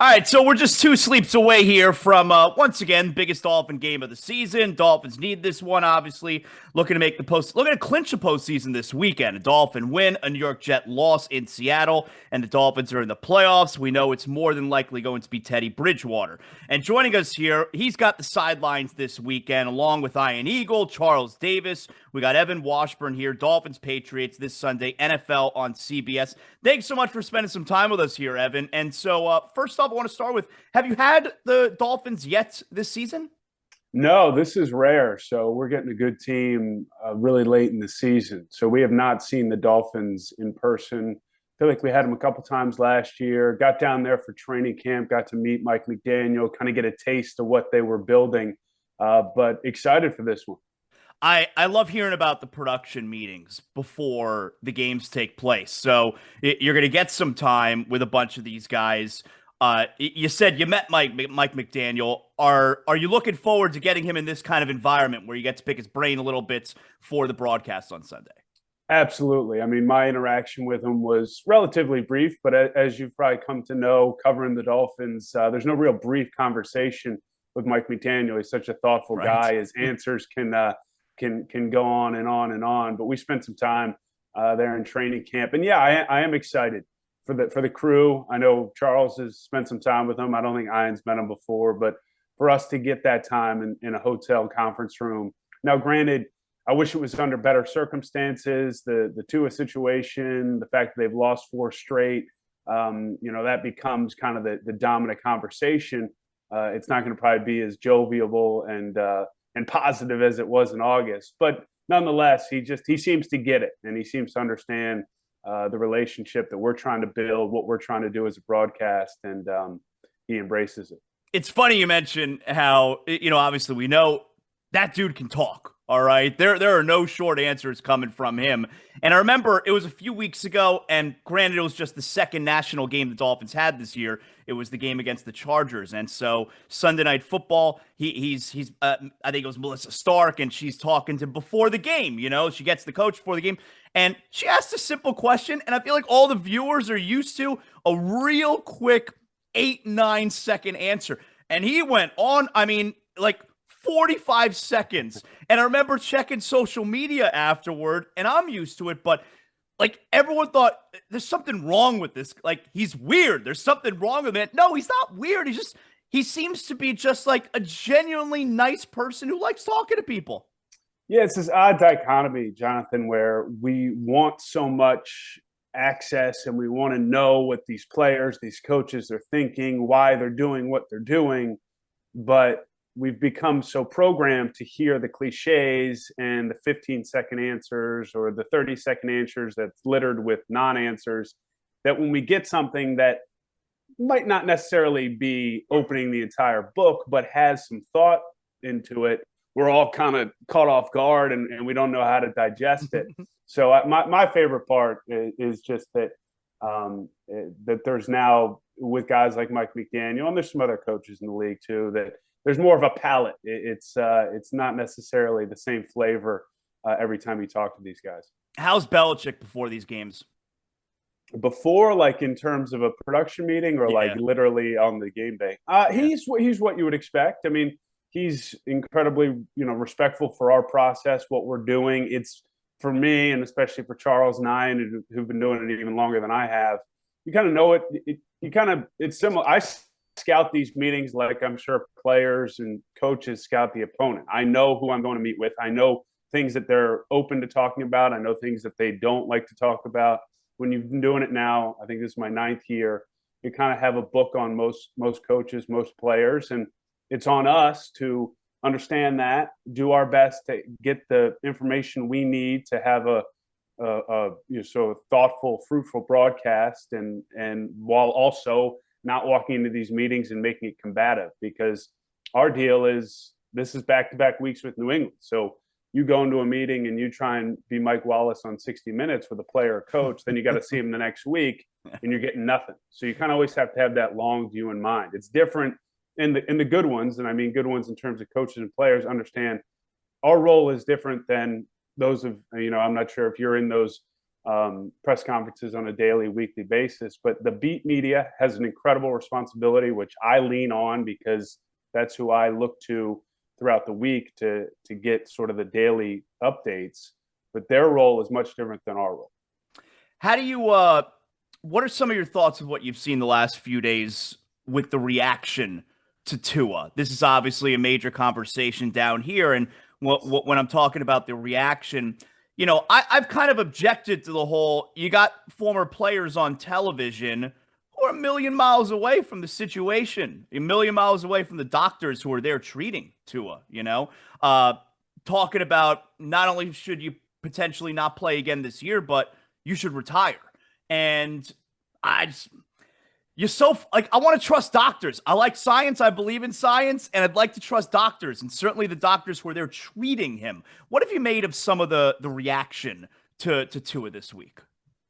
All right, so we're just two sleeps away here from once again biggest Dolphin game of the season. Dolphins need this one, obviously. Looking to make the post, looking to clinch a postseason this weekend. A Dolphin win, a New York Jet loss in Seattle, and the Dolphins are in the playoffs. We know it's more than likely going to be Teddy Bridgewater. And joining us here, he's got the sidelines this weekend, along with Ian Eagle, Charles Davis. We got Evan Washburn here, Dolphins Patriots this Sunday, NFL on CBS. Thanks so much for spending some time with us here, Evan. And so, first off, I want to start with, have you had the Dolphins yet this season? No, this is rare. So we're getting a good team really late in the season. So we have not seen the Dolphins in person. I feel like we had them a couple times last year. Got down there for training camp, got to meet Mike McDaniel, kind of get a taste of what they were building. But excited for this one. I love hearing about the production meetings before the games take place. So you're going to get some time with a bunch of these guys. You said you met Mike McDaniel. Are you looking forward to getting him in this kind of environment where you get to pick his brain a little bit for the broadcast on Sunday? Absolutely. I mean, my interaction with him was relatively brief, but as you've probably come to know, covering the Dolphins, there's no real brief conversation with Mike McDaniel. He's such a thoughtful Right. guy. His answers can go on and on and on. But we spent some time there in training camp, and yeah, I am excited for the crew. I know Charles has spent some time with him. I don't think Ian's met him before, but for us to get that time in a hotel conference room. Now, granted, I wish it was under better circumstances. The Tua situation, the fact that they've lost four straight, that becomes kind of the dominant conversation. It's not going to probably be as jovial and positive as it was in August, but nonetheless, he seems to get it, and he seems to understand the relationship that we're trying to build, what we're trying to do as a broadcast, and he embraces it. It's funny you mention how, obviously we know that dude can talk. All right. There are no short answers coming from him. And I remember it was a few weeks ago, and granted, it was just the second national game the Dolphins had this year. It was the game against the Chargers. And so Sunday Night Football, he's I think it was Melissa Stark, and she's talking to him before the game. She gets the coach before the game, and she asked a simple question, and I feel like all the viewers are used to a real quick 8-9 second answer. And he went on, I mean, like 45 seconds. And I remember checking social media afterward, and I'm used to it, but like everyone thought there's something wrong with this. Like he's weird. There's something wrong with it. No, he's not weird. He seems to be just like a genuinely nice person who likes talking to people. Yeah, it's this odd dichotomy, Jonathan, where we want so much access and we want to know what these players, these coaches are thinking, why they're doing what they're doing. But we've become so programmed to hear the cliches and the 15-second answers or the 30-second answers that's littered with non-answers, that when we get something that might not necessarily be opening the entire book, but has some thought into it, we're all kind of caught off guard and we don't know how to digest it. So my favorite part is just that that there's now, with guys like Mike McDaniel, and there's some other coaches in the league too, that there's more of a palate. It's not necessarily the same flavor every time you talk to these guys. How's Belichick before these games? Before, like in terms of a production meeting, or like Yeah. literally on the game day, Yeah. he's what you would expect. I mean, he's incredibly respectful for our process, what we're doing. It's for me, and especially for Charles and I, and who've been doing it even longer than I have. You kind of know it. It's similar. I scout these meetings like I'm sure players and coaches scout the opponent. I know who I'm going to meet with. I know things that they're open to talking about. I know things that they don't like to talk about. When you've been doing it now, I think this is my 9th year, you kind of have a book on most coaches, most players, and it's on us to understand that, do our best to get the information we need to have a sort of thoughtful, fruitful broadcast, and while also not walking into these meetings and making it combative, because our deal is this is back-to-back weeks with New England. So you go into a meeting and you try and be Mike Wallace on 60 Minutes with a player or coach, then you got to see him the next week and you're getting nothing. So you kind of always have to have that long view in mind. It's different in the good ones, and I mean good ones in terms of coaches and players understand our role is different than those of, I'm not sure if you're in those press conferences on a daily, weekly basis. But the beat media has an incredible responsibility, which I lean on because that's who I look to throughout the week to get sort of the daily updates. But their role is much different than our role. How do you what are some of your thoughts of what you've seen the last few days with the reaction to Tua? This is obviously a major conversation down here, and when I'm talking about the reaction, I've kind of objected to the whole. You got former players on television who are a million miles away from the situation, a million miles away from the doctors who are there treating Tua. Talking about not only should you potentially not play again this year, but you should retire. And I just, you're so like, I want to trust doctors. I like science. I believe in science, and I'd like to trust doctors, and certainly the doctors who are there treating him. What have you made of some of the reaction to Tua this week?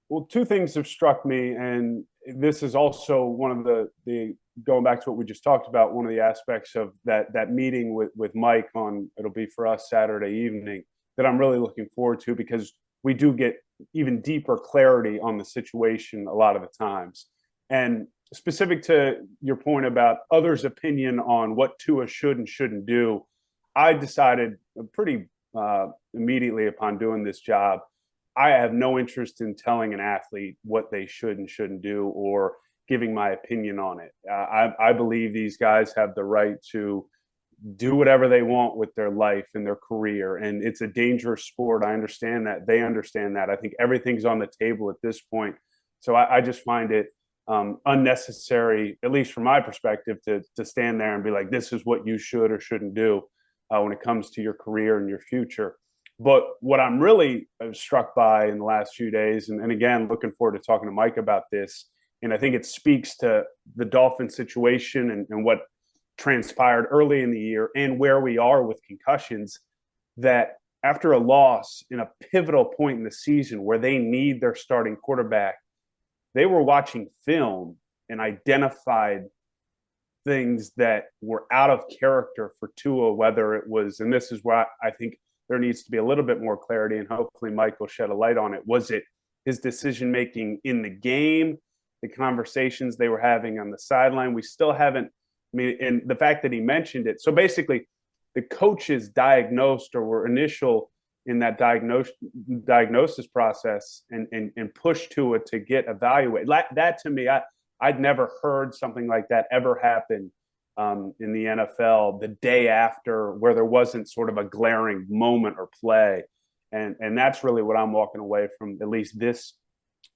Well, two things have struck me, and this is also one of the going back to what we just talked about. One of the aspects of that meeting with Mike on, it'll be for us Saturday evening, that I'm really looking forward to, because we do get even deeper clarity on the situation a lot of the times. And specific to your point about others' opinion on what Tua should and shouldn't do, I decided pretty immediately upon doing this job, I have no interest in telling an athlete what they should and shouldn't do or giving my opinion on it. I believe these guys have the right to do whatever they want with their life and their career. And it's a dangerous sport. I understand that. They understand that. I think everything's on the table at this point. So I just find it unnecessary, at least from my perspective, to stand there and be like, this is what you should or shouldn't do when it comes to your career and your future. But what I'm really struck by in the last few days, and again, looking forward to talking to Mike about this, and I think it speaks to the Dolphins situation and what transpired early in the year and where we are with concussions, that after a loss in a pivotal point in the season where they need their starting quarterback, they were watching film and identified things that were out of character for Tua, whether it was, and this is where I think there needs to be a little bit more clarity, and hopefully Mike will shed a light on it. Was it his decision-making in the game, the conversations they were having on the sideline? We still haven't, and the fact that he mentioned it. So basically, the coaches diagnosed or were initial in that diagnosis process and pushed to it to get evaluated. That to me, I'd never heard something like that ever happen in the NFL the day after, where there wasn't sort of a glaring moment or play. And that's really what I'm walking away from, at least this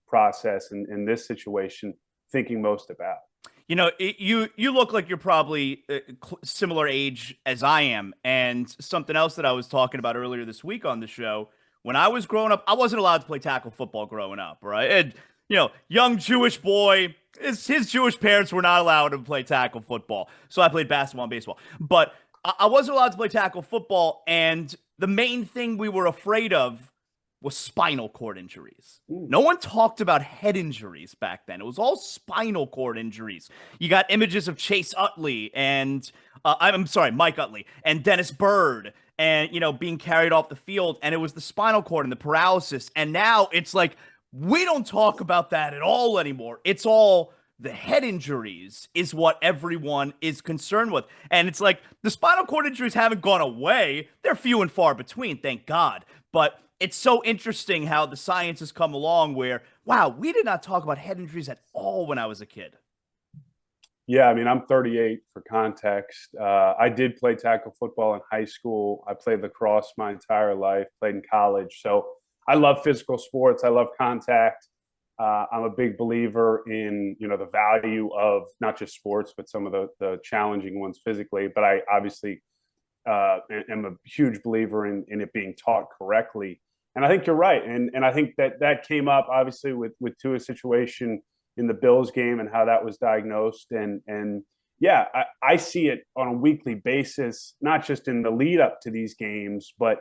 process and this situation, thinking most about. You look like you're probably similar age as I am. And something else that I was talking about earlier this week on the show, when I was growing up, I wasn't allowed to play tackle football growing up, right? And, young Jewish boy, his Jewish parents were not allowed to play tackle football. So I played basketball and baseball. But I wasn't allowed to play tackle football. And the main thing we were afraid of was spinal cord injuries. No one talked about head injuries back then. It was all spinal cord injuries. You got images of Chase Utley and Mike Utley and Dennis Byrd and, being carried off the field. And it was the spinal cord and the paralysis. And now it's like, we don't talk about that at all anymore. It's all the head injuries is what everyone is concerned with. And it's like the spinal cord injuries haven't gone away. They're few and far between, thank God. But it's so interesting how the science has come along where, wow, we did not talk about head injuries at all when I was a kid. Yeah, I'm 38 for context. I did play tackle football in high school. I played lacrosse my entire life, played in college. So I love physical sports. I love contact. I'm a big believer in, the value of not just sports, but some of the challenging ones physically. But I obviously am a huge believer in it being taught correctly. And I think you're right. And I think that came up obviously with Tua's situation in the Bills game and how that was diagnosed. And yeah, I see it on a weekly basis, not just in the lead up to these games, but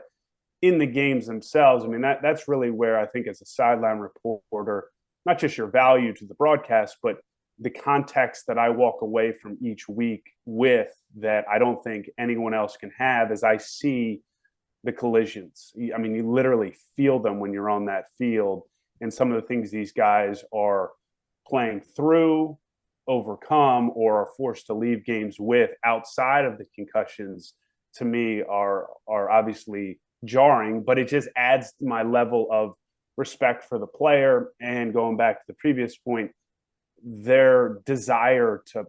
in the games themselves. That's really where I think as a sideline reporter, not just your value to the broadcast, but the context that I walk away from each week with that I don't think anyone else can have, as I see the collisions. You literally feel them when you're on that field. and some of the things these guys are playing through, overcome, or are forced to leave games with outside of the concussions, to me are obviously jarring, but it just adds to my level of respect for the player. And going back to the previous point, their desire to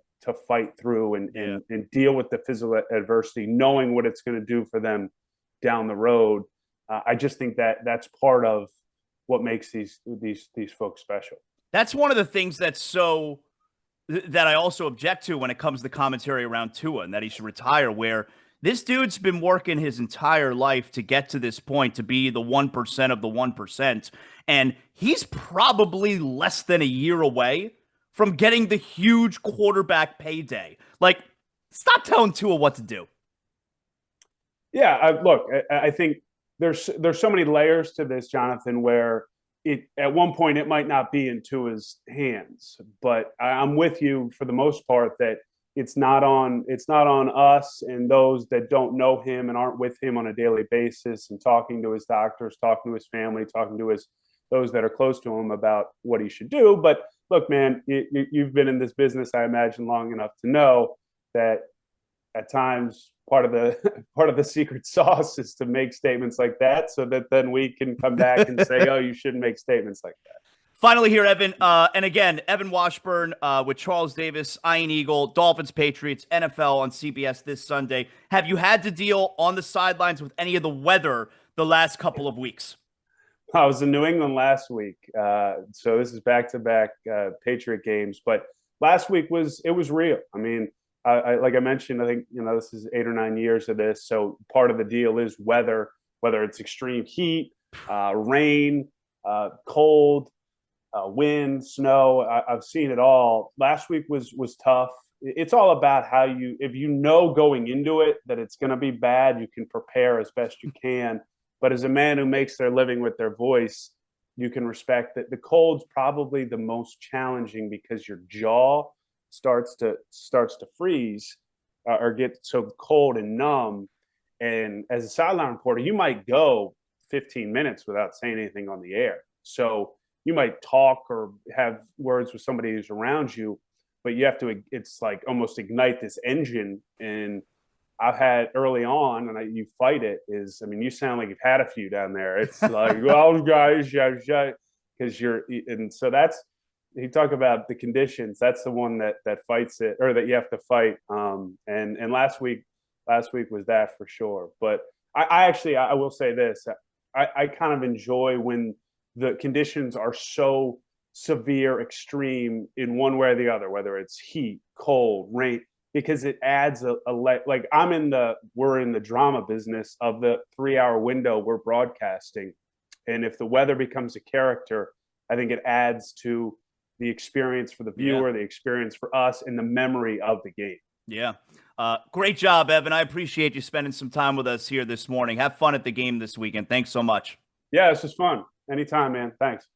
fight through and deal with the physical adversity, knowing what it's going to do for them down the road. I just think that that's part of what makes these folks special. That's one of the things that I also object to when it comes to commentary around Tua and that he should retire, where this dude's been working his entire life to get to this point, to be the 1% of the 1%. And he's probably less than a year away from getting the huge quarterback payday. Like, stop telling Tua what to do. Yeah, look, I think there's so many layers to this, Jonathan, where at one point it might not be in Tua's hands, but I'm with you for the most part that it's not on us and those that don't know him and aren't with him on a daily basis and talking to his doctors, talking to his family, talking to those that are close to him about what he should do. But look, man, you've been in this business, I imagine, long enough to know that at times part of the secret sauce is to make statements like that, so that then we can come back and say, oh, you shouldn't make statements like that. Finally here, Evan, and again, Evan Washburn with Charles Davis, Iron Eagle, Dolphins, Patriots, NFL on CBS this Sunday. Have you had to deal on the sidelines with any of the weather the last couple of weeks? I was in New England last week, so this is back-to-back Patriot games. But last week was real. I mean, like I mentioned, I think this is 8 or 9 years of this. So part of the deal is weather, whether it's extreme heat, rain, cold, wind, snow. I've seen it all. Last week was tough. It's all about how if you know going into it that it's going to be bad, you can prepare as best you can. But as a man who makes their living with their voice, you can respect that the cold's probably the most challenging because your jaw starts to freeze or get so cold and numb. And as a sideline reporter, you might go 15 minutes without saying anything on the air. So you might talk or have words with somebody who's around you, but you have to, it's like almost ignite this engine. And I've had early on, and you fight it, is, I mean, you sound like you've had a few down there. It's like, well, guys, because and so that's, you talk about the conditions, that's the one that fights it, or that you have to fight. And last week was that for sure. But I will say this, I kind of enjoy when the conditions are so severe, extreme in one way or the other, whether it's heat, cold, rain, because it adds like we're in the drama business of the 3-hour window we're broadcasting. And if the weather becomes a character, I think it adds to the experience for the viewer, the experience for us, and the memory of the game. Yeah. Great job, Evan. I appreciate you spending some time with us here this morning. Have fun at the game this weekend. Thanks so much. Yeah, this is fun. Anytime, man. Thanks.